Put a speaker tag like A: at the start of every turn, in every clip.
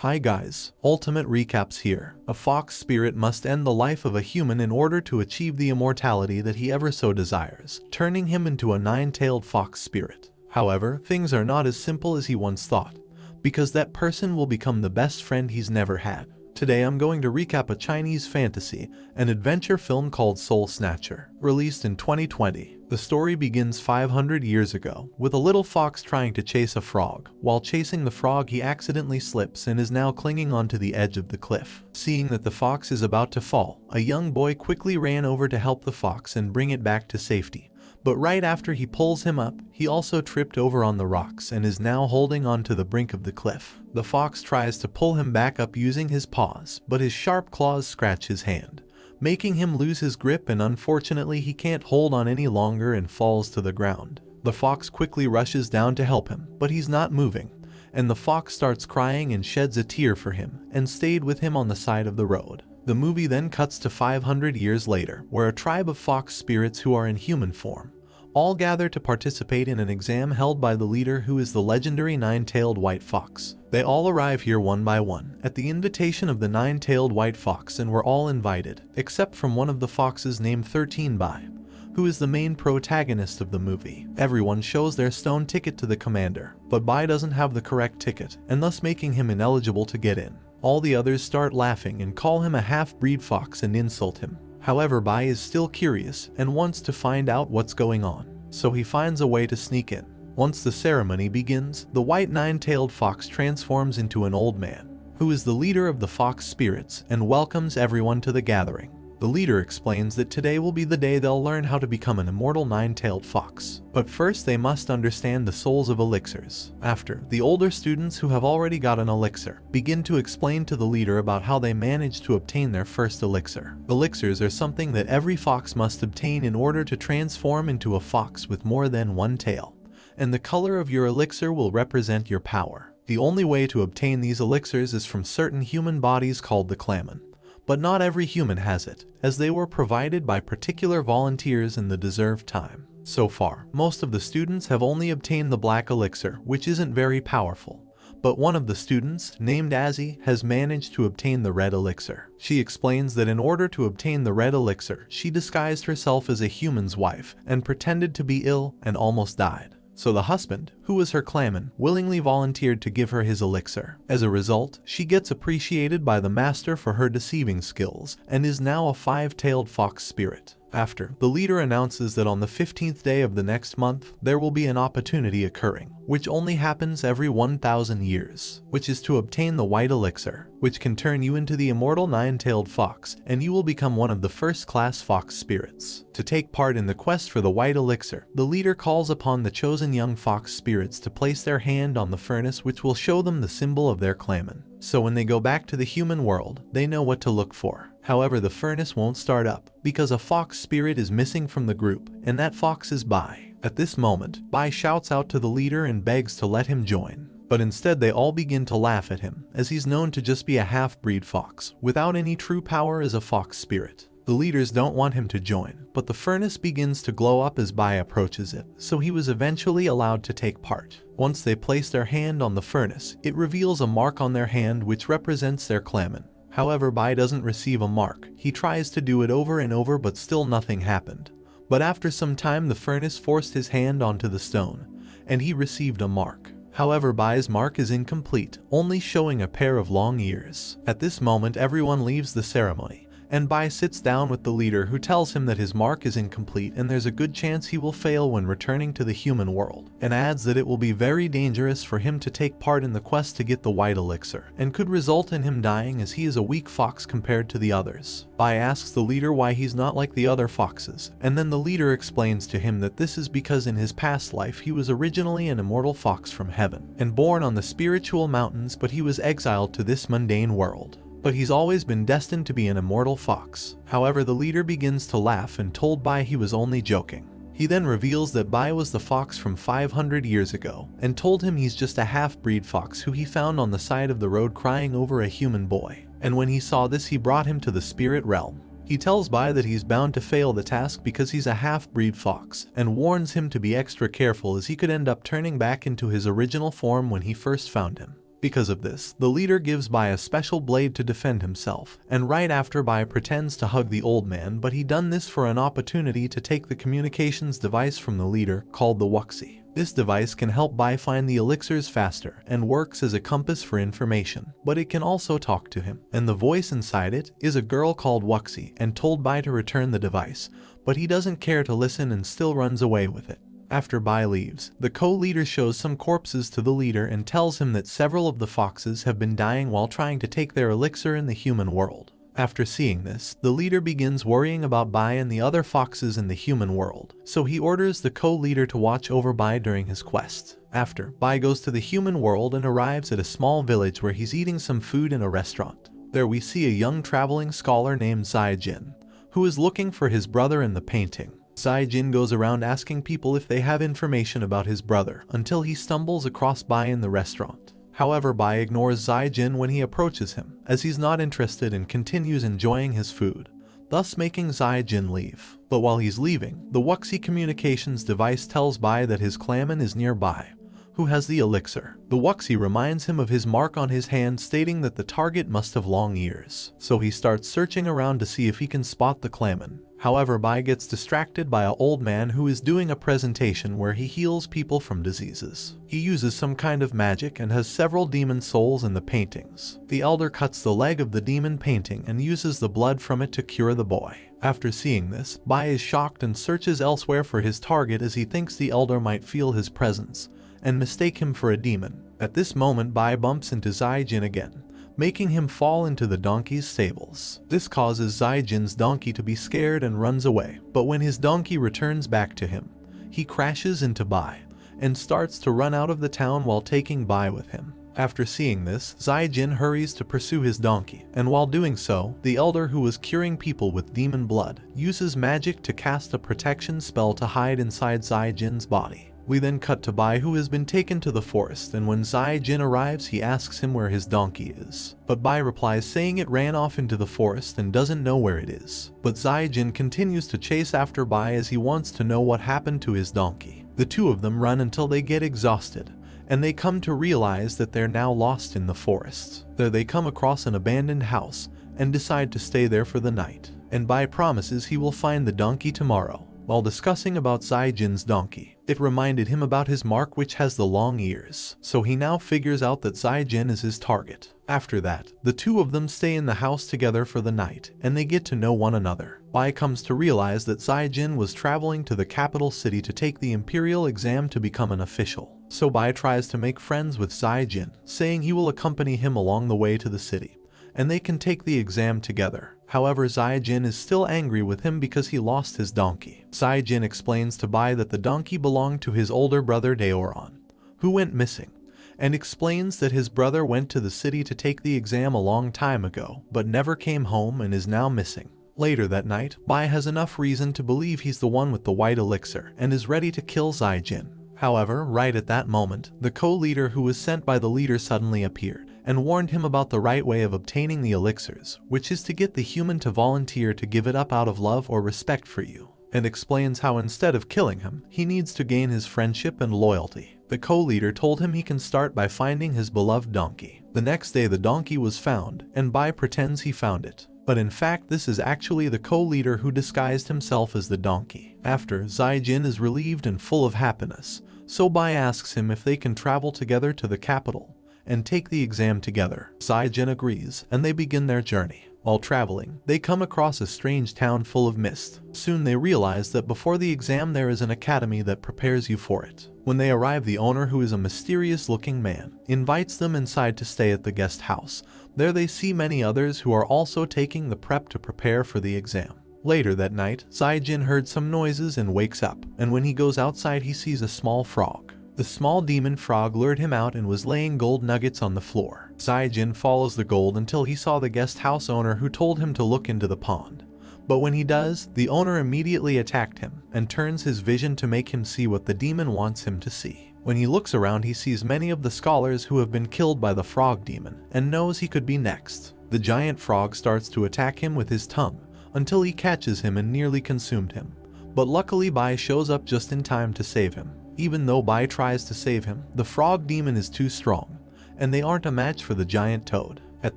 A: Hi guys, ultimate recaps here. A fox spirit must end the life of a human in order to achieve the immortality that he ever so desires, turning him into a nine-tailed fox spirit. However, things are not as simple as he once thought, because that person will become the best friend he's never had. Today I'm going to recap a Chinese fantasy and adventure film called Soul Snatcher, released in 2020. The story begins 500 years ago, with a little fox trying to chase a frog. While chasing the frog, he accidentally slips and is now clinging onto the edge of the cliff. Seeing that the fox is about to fall, a young boy quickly ran over to help the fox and bring it back to safety. But right after he pulls him up, he also tripped over on the rocks and is now holding onto the brink of the cliff. The fox tries to pull him back up using his paws, but his sharp claws scratch his hand, making him lose his grip, and unfortunately he can't hold on any longer and falls to the ground. The fox quickly rushes down to help him, but he's not moving, and the fox starts crying and sheds a tear for him and stayed with him on the side of the road. The movie then cuts to 500 years later, where a tribe of fox spirits who are in human form all gather to participate in an exam held by the leader, who is the legendary nine-tailed white fox. They all arrive here one by one at the invitation of the nine-tailed white fox, and were all invited, except from one of the foxes named 13 Bai, who is the main protagonist of the movie. Everyone shows their stone ticket to the commander, but Bai doesn't have the correct ticket, and thus making him ineligible to get in. All the others start laughing and call him a half-breed fox and insult him. However, Bai is still curious and wants to find out what's going on, so he finds a way to sneak in. Once the ceremony begins, the white nine-tailed fox transforms into an old man, who is the leader of the fox spirits, and welcomes everyone to the gathering. The leader explains that today will be the day they'll learn how to become an immortal nine-tailed fox. But first they must understand the souls of elixirs. After, the older students who have already got an elixir begin to explain to the leader about how they managed to obtain their first elixir. Elixirs are something that every fox must obtain in order to transform into a fox with more than one tail, and the color of your elixir will represent your power. The only way to obtain these elixirs is from certain human bodies called the claman. But not every human has it, as they were provided by particular volunteers in the deserved time. So far, most of the students have only obtained the black elixir, which isn't very powerful. But one of the students, named Azzy, has managed to obtain the red elixir. She explains that in order to obtain the red elixir, she disguised herself as a human's wife and pretended to be ill and almost died. So the husband, who was her claman, willingly volunteered to give her his elixir. As a result, she gets appreciated by the master for her deceiving skills, and is now a five-tailed fox spirit. After, the leader announces that on the 15th day of the next month, there will be an opportunity occurring, which only happens every 1,000 years, which is to obtain the white elixir, which can turn you into the immortal nine-tailed fox, and you will become one of the first-class fox spirits. To take part in the quest for the white elixir, the leader calls upon the chosen young fox spirits to place their hand on the furnace, which will show them the symbol of their claman. So when they go back to the human world, they know what to look for. However, the furnace won't start up, because a fox spirit is missing from the group, and that fox is Bai. At this moment, Bai shouts out to the leader and begs to let him join. But instead they all begin to laugh at him, as he's known to just be a half-breed fox, without any true power as a fox spirit. The leaders don't want him to join, but the furnace begins to glow up as Bai approaches it, so he was eventually allowed to take part. Once they place their hand on the furnace, it reveals a mark on their hand which represents their claman. However, Bai doesn't receive a mark. He tries to do it over and over, but still nothing happened. But after some time, the furnace forced his hand onto the stone, and he received a mark. However, Bai's mark is incomplete, only showing a pair of long ears. At this moment, everyone leaves the ceremony, and Bai sits down with the leader, who tells him that his mark is incomplete and there's a good chance he will fail when returning to the human world, and adds that it will be very dangerous for him to take part in the quest to get the white elixir, and could result in him dying as he is a weak fox compared to the others. Bai asks the leader why he's not like the other foxes, and then the leader explains to him that this is because in his past life he was originally an immortal fox from heaven, and born on the spiritual mountains, but he was exiled to this mundane world. But he's always been destined to be an immortal fox. However, the leader begins to laugh and told Bai he was only joking. He then reveals that Bai was the fox from 500 years ago, and told him he's just a half-breed fox who he found on the side of the road crying over a human boy. And when he saw this, he brought him to the spirit realm. He tells Bai that he's bound to fail the task because he's a half-breed fox, and warns him to be extra careful as he could end up turning back into his original form when he first found him. Because of this, the leader gives Bai a special blade to defend himself, and right after Bai pretends to hug the old man, but he done this for an opportunity to take the communications device from the leader, called the Wuxi. This device can help Bai find the elixirs faster and works as a compass for information, but it can also talk to him. And the voice inside it is a girl called Wuxi and told Bai to return the device, but he doesn't care to listen and still runs away with it. After Bai leaves, the co-leader shows some corpses to the leader and tells him that several of the foxes have been dying while trying to take their elixir in the human world. After seeing this, the leader begins worrying about Bai and the other foxes in the human world, so he orders the co-leader to watch over Bai during his quest. After, Bai goes to the human world and arrives at a small village where he's eating some food in a restaurant. There we see a young traveling scholar named Zai Jin, who is looking for his brother in the painting. Zai Jin goes around asking people if they have information about his brother until he stumbles across Bai in the restaurant. However, Bai ignores Zai Jin when he approaches him, as he's not interested and continues enjoying his food, thus making Zai Jin leave. But while he's leaving, the Wuxi communications device tells Bai that his clanman is nearby, who has the elixir. The Wuxi reminds him of his mark on his hand, stating that the target must have long ears, so he starts searching around to see if he can spot the clanman. However, Bai gets distracted by an old man who is doing a presentation where he heals people from diseases. He uses some kind of magic and has several demon souls in the paintings. The elder cuts the leg of the demon painting and uses the blood from it to cure the boy. After seeing this, Bai is shocked and searches elsewhere for his target as he thinks the elder might feel his presence and mistake him for a demon. At this moment, Bai bumps into Zai Jin again, making him fall into the donkey's stables. This causes Zai Jin's donkey to be scared and runs away, but when his donkey returns back to him, he crashes into Bai and starts to run out of the town while taking Bai with him. After seeing this, Zai Jin hurries to pursue his donkey, and while doing so, the elder who was curing people with demon blood uses magic to cast a protection spell to hide inside Zai Jin's body. We then cut to Bai, who has been taken to the forest, and when Zai Jin arrives he asks him where his donkey is. But Bai replies saying it ran off into the forest and doesn't know where it is. But Zai Jin continues to chase after Bai as he wants to know what happened to his donkey. The two of them run until they get exhausted, and they come to realize that they're now lost in the forest. There they come across an abandoned house and decide to stay there for the night, and Bai promises he will find the donkey tomorrow. While discussing about Zai Jin's donkey, it reminded him about his mark, which has the long ears, so he now figures out that Zai Jin is his target. After that, the two of them stay in the house together for the night, and they get to know one another. Bai comes to realize that Zai Jin was traveling to the capital city to take the imperial exam to become an official. So Bai tries to make friends with Zai Jin, saying he will accompany him along the way to the city, and they can take the exam together. However, Zai Jin is still angry with him because he lost his donkey. Zai Jin explains to Bai that the donkey belonged to his older brother Daoran, who went missing, and explains that his brother went to the city to take the exam a long time ago, but never came home and is now missing. Later that night, Bai has enough reason to believe he's the one with the white elixir and is ready to kill Zai Jin. However, right at that moment, the co-leader who was sent by the leader suddenly appeared and warned him about the right way of obtaining the elixirs, which is to get the human to volunteer to give it up out of love or respect for you, and explains how instead of killing him, he needs to gain his friendship and loyalty. The co-leader told him he can start by finding his beloved donkey. The next day the donkey was found, and Bai pretends he found it. But in fact this is actually the co-leader who disguised himself as the donkey. After, Zai Jin is relieved and full of happiness, so Bai asks him if they can travel together to the capital and take the exam together. Zai Jin agrees, and they begin their journey. While traveling, they come across a strange town full of mist. Soon they realize that before the exam there is an academy that prepares you for it. When they arrive, the owner, who is a mysterious-looking man, invites them inside to stay at the guest house. There they see many others who are also taking the prep to prepare for the exam. Later that night, Zai Jin heard some noises and wakes up, and when he goes outside he sees a small frog. The small demon frog lured him out and was laying gold nuggets on the floor. Zai Jin follows the gold until he saw the guest house owner, who told him to look into the pond. But when he does, the owner immediately attacked him and turns his vision to make him see what the demon wants him to see. When he looks around he sees many of the scholars who have been killed by the frog demon and knows he could be next. The giant frog starts to attack him with his tongue until he catches him and nearly consumed him. But luckily Bai shows up just in time to save him. Even though Bai tries to save him, the frog demon is too strong, and they aren't a match for the giant toad. At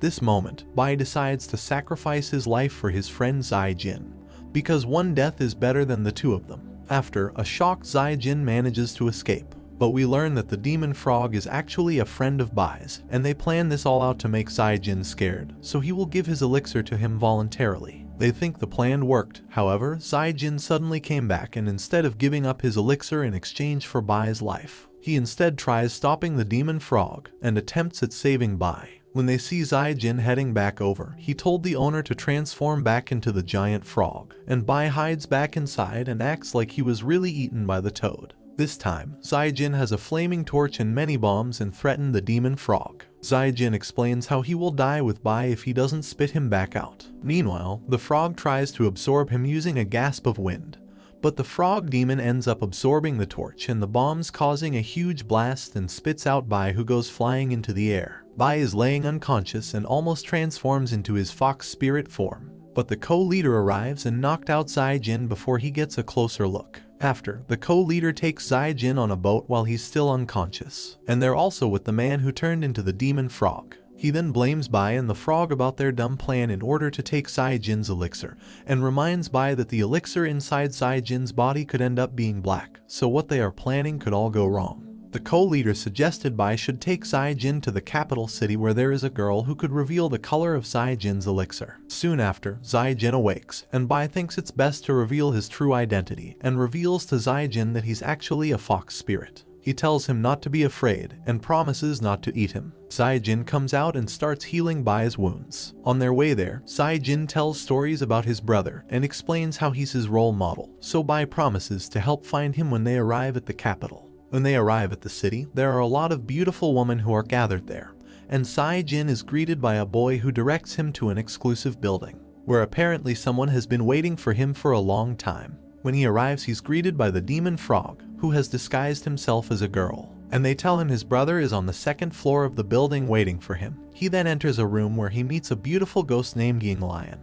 A: this moment, Bai decides to sacrifice his life for his friend Zai Jin, because one death is better than the two of them. After a shock, Zai Jin manages to escape, but we learn that the demon frog is actually a friend of Bai's, and they plan this all out to make Zai Jin scared, so he will give his elixir to him voluntarily. They think the plan worked. However, Zai Jin suddenly came back, and instead of giving up his elixir in exchange for Bai's life, he instead tries stopping the demon frog and attempts at saving Bai. When they see Zai Jin heading back over, he told the owner to transform back into the giant frog, and Bai hides back inside and acts like he was really eaten by the toad. This time, Zai Jin has a flaming torch and many bombs and threaten the demon frog. Zai Jin explains how he will die with Bai if he doesn't spit him back out. Meanwhile, the frog tries to absorb him using a gasp of wind, but the frog demon ends up absorbing the torch and the bombs, causing a huge blast, and spits out Bai, who goes flying into the air. Bai is laying unconscious and almost transforms into his fox spirit form, but the co-leader arrives and knocked out Zai Jin before he gets a closer look. After, the co-leader takes Zai Jin on a boat while he's still unconscious, and they're also with the man who turned into the demon frog. He then blames Bai and the frog about their dumb plan in order to take Zai Jin's elixir, and reminds Bai that the elixir inside Zai Jin's body could end up being black, so what they are planning could all go wrong. The co-leader suggested Bai should take Zai Jin to the capital city where there is a girl who could reveal the color of Zai Jin's elixir. Soon after, Zai Jin awakes, and Bai thinks it's best to reveal his true identity, and reveals to Zai Jin that he's actually a fox spirit. He tells him not to be afraid, and promises not to eat him. Zai Jin comes out and starts healing Bai's wounds. On their way there, Zai Jin tells stories about his brother, and explains how he's his role model, so Bai promises to help find him when they arrive at the capital. When they arrive at the city, there are a lot of beautiful women who are gathered there, and Zai Jin is greeted by a boy who directs him to an exclusive building, where apparently someone has been waiting for him for a long time. When he arrives, he's greeted by the demon frog, who has disguised himself as a girl, and they tell him his brother is on the second floor of the building waiting for him. He then enters a room where he meets a beautiful ghost named Ying Lion,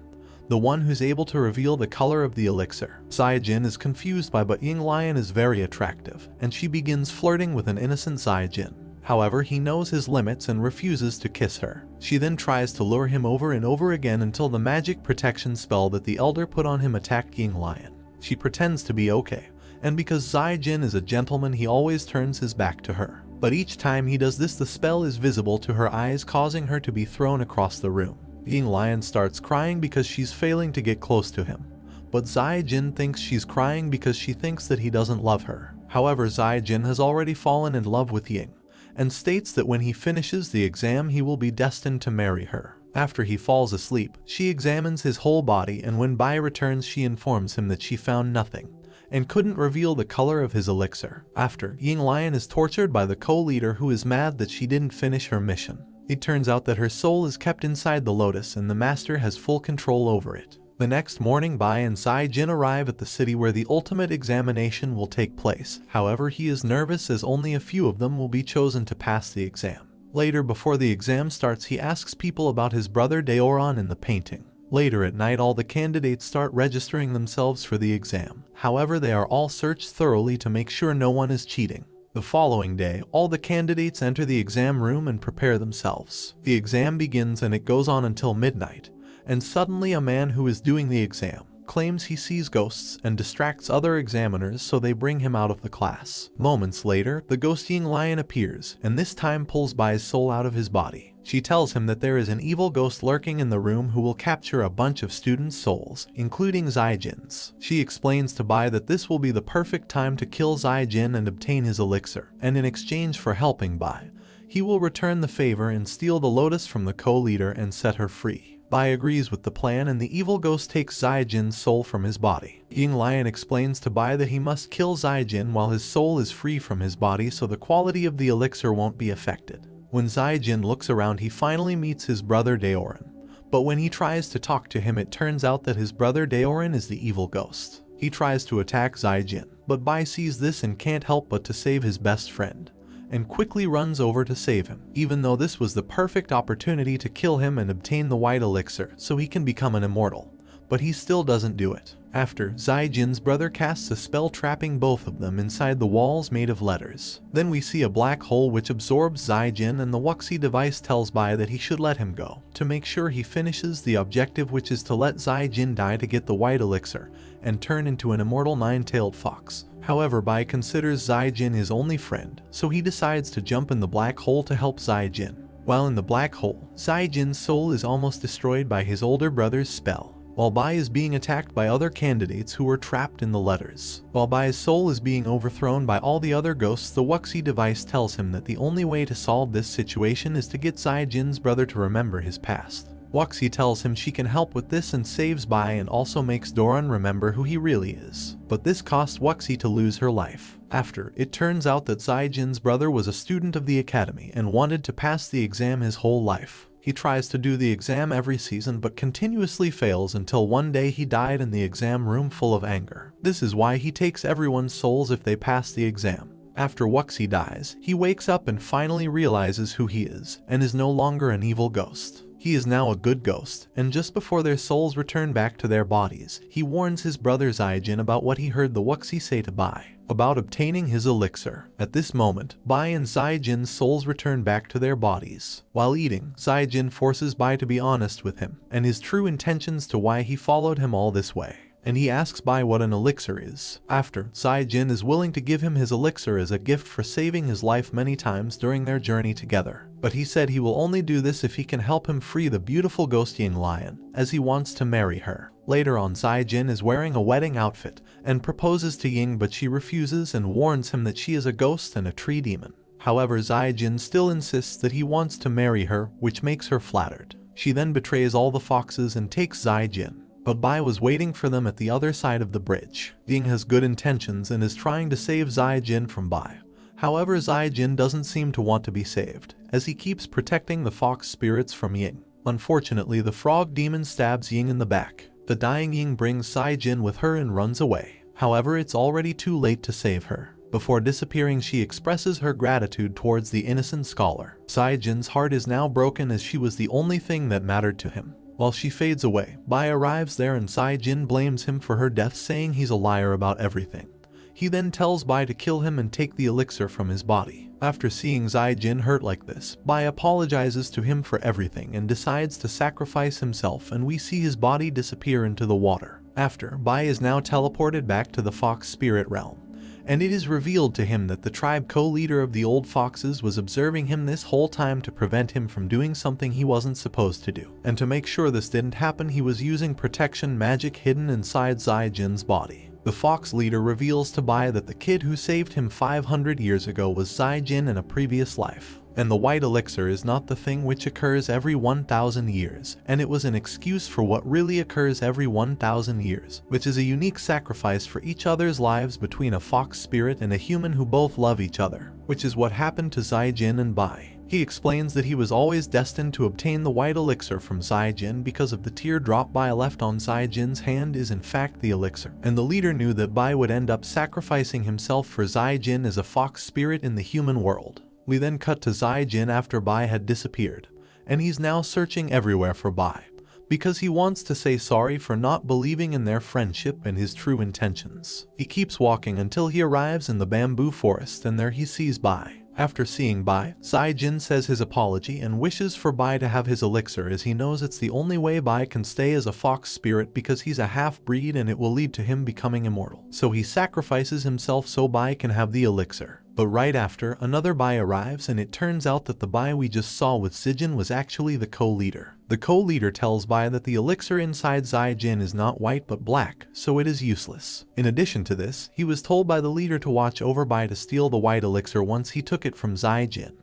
A: the one who's able to reveal the color of the elixir. Zai Jin is confused but Ying Lion is very attractive, and she begins flirting with an innocent Zai Jin. However, he knows his limits and refuses to kiss her. She then tries to lure him over and over again until the magic protection spell that the elder put on him attacked Ying Lion. She pretends to be okay, and because Zai Jin is a gentleman, he always turns his back to her. But each time he does this, the spell is visible to her eyes, causing her to be thrown across the room. Ying Lion starts crying because she's failing to get close to him, but Zai Jin thinks she's crying because she thinks that he doesn't love her. However, Zai Jin has already fallen in love with Ying, and states that when he finishes the exam he will be destined to marry her. After he falls asleep, she examines his whole body, and when Bai returns she informs him that she found nothing, and couldn't reveal the color of his elixir. After, Ying Lion is tortured by the co-leader, who is mad that she didn't finish her mission. It turns out that her soul is kept inside the lotus and the master has full control over it. The next morning, Bai and Zai Jin arrive at the city where the ultimate examination will take place. However, he is nervous as only a few of them will be chosen to pass the exam. Later, before the exam starts, he asks people about his brother Daoran in the painting. Later at night, all the candidates start registering themselves for the exam. However, they are all searched thoroughly to make sure no one is cheating. The following day, all the candidates enter the exam room and prepare themselves. The exam begins and it goes on until midnight, and suddenly a man who is doing the exam claims he sees ghosts and distracts other examiners, so they bring him out of the class. Moments later, the ghost Ying Lion appears, and this time pulls Bai's soul out of his body. She tells him that there is an evil ghost lurking in the room who will capture a bunch of students' souls, including Zai Jin's. She explains to Bai that this will be the perfect time to kill Zai Jin and obtain his elixir, and in exchange for helping Bai, he will return the favor and steal the lotus from the co-leader and set her free. Bai agrees with the plan, and the evil ghost takes Zai Jin's soul from his body. Ying Lion explains to Bai that he must kill Zai Jin while his soul is free from his body, so the quality of the elixir won't be affected. When Zai Jin looks around, he finally meets his brother Daoran, but when he tries to talk to him, it turns out that his brother Daoran is the evil ghost. He tries to attack Zai Jin, but Bai sees this and can't help but to save his best friend, and quickly runs over to save him, even though this was the perfect opportunity to kill him and obtain the white elixir so he can become an immortal. but he still doesn't do it. After, Zaijin's brother casts a spell trapping both of them inside the walls made of letters. Then we see a black hole which absorbs Zaijin, and the Wuxi device tells Bai that he should let him go, to make sure he finishes the objective, which is to let Zaijin die to get the white elixir and turn into an immortal nine-tailed fox. However, Bai considers Zaijin his only friend, so he decides to jump in the black hole to help Zaijin. While in the black hole, Zaijin's soul is almost destroyed by his older brother's spell, while Bai is being attacked by other candidates who were trapped in the letters. While Bai's soul is being overthrown by all the other ghosts, the Wuxi device tells him that the only way to solve this situation is to get Zaijin's brother to remember his past. Wuxi tells him she can help with this and saves Bai, and also makes Doran remember who he really is. But this costs Wuxi to lose her life. After, it turns out that Zaijin's brother was a student of the academy and wanted to pass the exam his whole life. He tries to do the exam every season but continuously fails until one day he died in the exam room full of anger. This is why he takes everyone's souls if they pass the exam. After Wuxi dies, he wakes up and finally realizes who he is, and is no longer an evil ghost. He is now a good ghost, and just before their souls return back to their bodies, he warns his brother Zaijin about what he heard the Wuxi say to Bai, about obtaining his elixir. At this moment, Bai and Zaijin's souls return back to their bodies. While eating, Zaijin forces Bai to be honest with him, and his true intentions to why he followed him all this way. And he asks Bai what an elixir is. After, Zaijin is willing to give him his elixir as a gift for saving his life many times during their journey together. But he said he will only do this if he can help him free the beautiful ghost Ying Lion, as he wants to marry her. Later on, Zaijin is wearing a wedding outfit and proposes to Ying, but she refuses and warns him that she is a ghost and a tree demon. However, Zaijin still insists that he wants to marry her, which makes her flattered. She then betrays all the foxes and takes Zaijin. But Bai was waiting for them at the other side of the bridge. Ying has good intentions and is trying to save Zaijin from Bai. However, Zaijin doesn't seem to want to be saved, as he keeps protecting the fox spirits from Ying. Unfortunately, the frog demon stabs Ying in the back. The dying Ying brings Zaijin with her and runs away. However, it's already too late to save her. Before disappearing, she expresses her gratitude towards the innocent scholar. Zaijin's heart is now broken, as she was the only thing that mattered to him. While she fades away, Bai arrives there and Zaijin blames him for her death, saying he's a liar about everything. He then tells Bai to kill him and take the elixir from his body. After seeing Zaijin hurt like this, Bai apologizes to him for everything and decides to sacrifice himself, and we see his body disappear into the water. After, Bai is now teleported back to the fox spirit realm, and it is revealed to him that the tribe co-leader of the old foxes was observing him this whole time to prevent him from doing something he wasn't supposed to do. And to make sure this didn't happen, he was using protection magic hidden inside Zaijin's body. The fox leader reveals to Bai that the kid who saved him 500 years ago was Zaijin in a previous life. And the white elixir is not the thing which occurs every 1,000 years, and it was an excuse for what really occurs every 1,000 years, which is a unique sacrifice for each other's lives between a fox spirit and a human who both love each other, which is what happened to Zaijin and Bai. He explains that he was always destined to obtain the white elixir from Zaijin because of the teardrop Bai left on Zaijin's hand is in fact the elixir, and the leader knew that Bai would end up sacrificing himself for Zaijin as a fox spirit in the human world. We then cut to Zaijin after Bai had disappeared, and he's now searching everywhere for Bai, because he wants to say sorry for not believing in their friendship and his true intentions. He keeps walking until he arrives in the bamboo forest, and there he sees Bai. After seeing Bai, Zaijin says his apology and wishes for Bai to have his elixir, as he knows it's the only way Bai can stay as a fox spirit because he's a half-breed and it will lead to him becoming immortal. So he sacrifices himself so Bai can have the elixir. But right after, another Bai arrives, and it turns out that the Bai we just saw with Zijin was actually the co-leader. The co-leader tells Bai that the elixir inside Zaijin is not white but black, so it is useless. In addition to this, he was told by the leader to watch over Bai to steal the white elixir once he took it from Zaijin,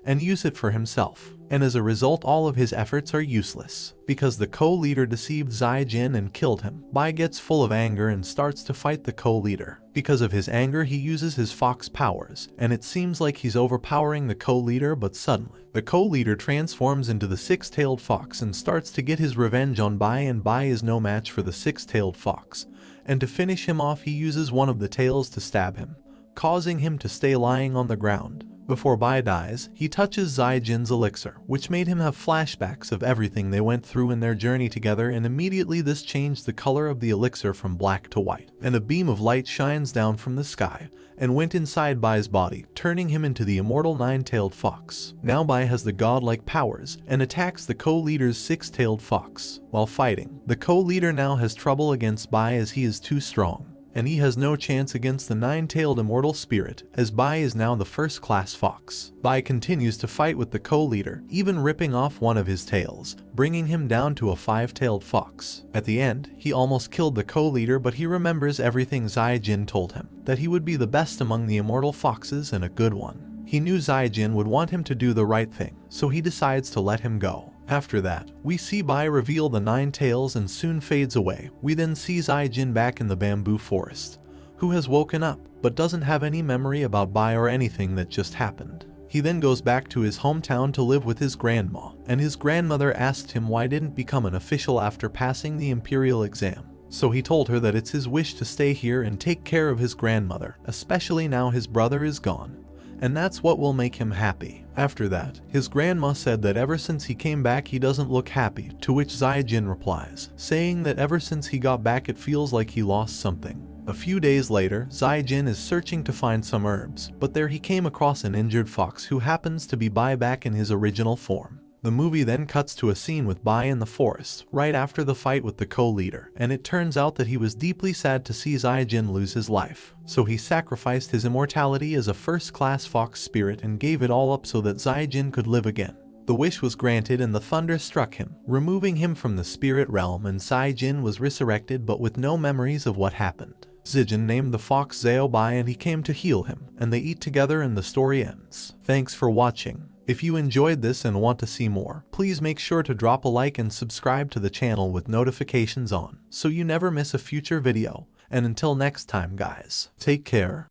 A: and use it for himself. And as a result, all of his efforts are useless. Because the co-leader deceived Zaijin and killed him, Bai gets full of anger and starts to fight the co-leader. Because of his anger, he uses his fox powers, and it seems like he's overpowering the co-leader, but suddenly, the co-leader transforms into the six-tailed fox and starts to get his revenge on Bai, and Bai is no match for the six-tailed fox. And to finish him off, he uses one of the tails to stab him, causing him to stay lying on the ground. Before Bai dies, he touches Zaijin's elixir, which made him have flashbacks of everything they went through in their journey together, and immediately this changed the color of the elixir from black to white, and a beam of light shines down from the sky and went inside Bai's body, turning him into the immortal nine-tailed fox. Now Bai has the godlike powers and attacks the co-leader's six-tailed fox. While fighting, the co-leader now has trouble against Bai as he is too strong, and he has no chance against the nine-tailed immortal spirit, as Bai is now the first-class fox. Bai continues to fight with the co-leader, even ripping off one of his tails, bringing him down to a five-tailed fox. At the end, he almost killed the co-leader, but he remembers everything Zaijin told him, that he would be the best among the immortal foxes and a good one. He knew Zaijin would want him to do the right thing, so he decides to let him go. After that, we see Bai reveal the nine tails and soon fades away. We then see Zaijin back in the bamboo forest, who has woken up, but doesn't have any memory about Bai or anything that just happened. He then goes back to his hometown to live with his grandma, and his grandmother asked him why didn't become an official after passing the imperial exam. So he told her that it's his wish to stay here and take care of his grandmother, especially now his brother is gone, and that's what will make him happy. After that, his grandma said that ever since he came back he doesn't look happy, to which Zaijin replies, saying that ever since he got back it feels like he lost something. A few days later, Zaijin is searching to find some herbs, but there he came across an injured fox who happens to be Bai back in his original form. The movie then cuts to a scene with Bai in the forest, right after the fight with the co-leader, and it turns out that he was deeply sad to see Zaijin lose his life. So he sacrificed his immortality as a first-class fox spirit and gave it all up so that Zaijin could live again. The wish was granted and the thunder struck him, removing him from the spirit realm, and Zaijin was resurrected but with no memories of what happened. Zijin named the fox Zhao Bai and he came to heal him, and they eat together and the story ends. Thanks for watching. If you enjoyed this and want to see more, please make sure to drop a like and subscribe to the channel with notifications on, so you never miss a future video. And until next time guys, take care.